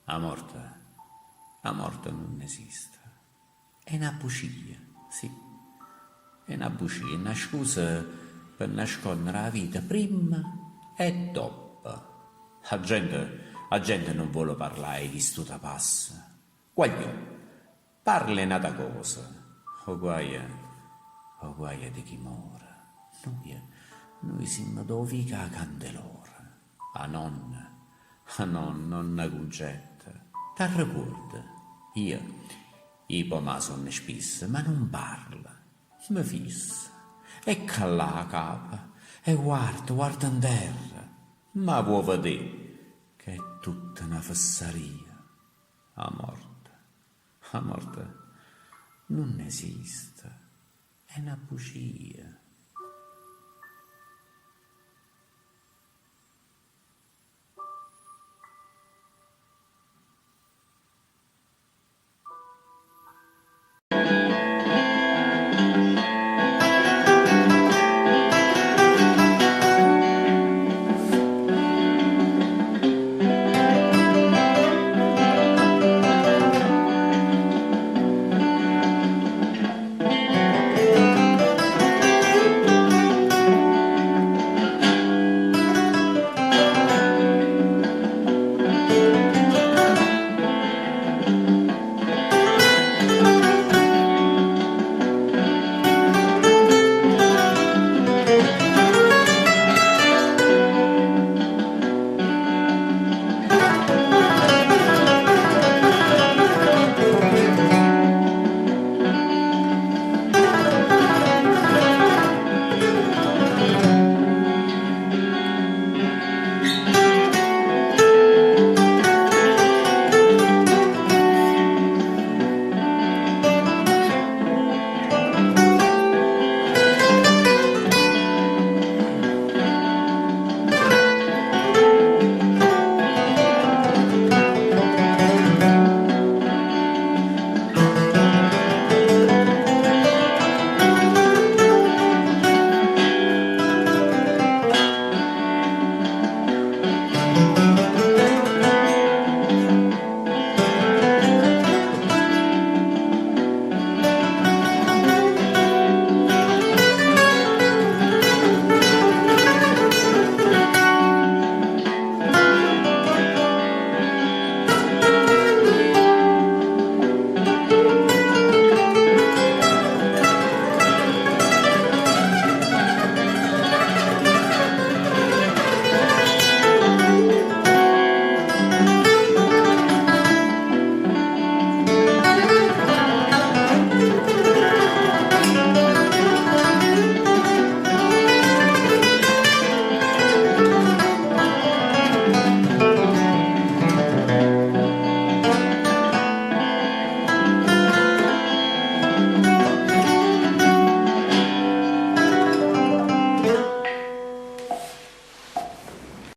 La morte non esiste. È una bugia, sì. È una bugia, una scusa per nascondere la vita prima e dopo. La gente non vuole parlare di sto tapasso. Guagliò, parla un'altra cosa. O guaia di chi muore. Noi siamo dove a candelora. A nonna concetta. Ti ricorda? Io ma sono spissa, ma non parla. Mi fissa. E calla la capa. E guarda in terra. Ma vuoi vedere che è tutta una fesseria. La morte non esiste. È una bugia.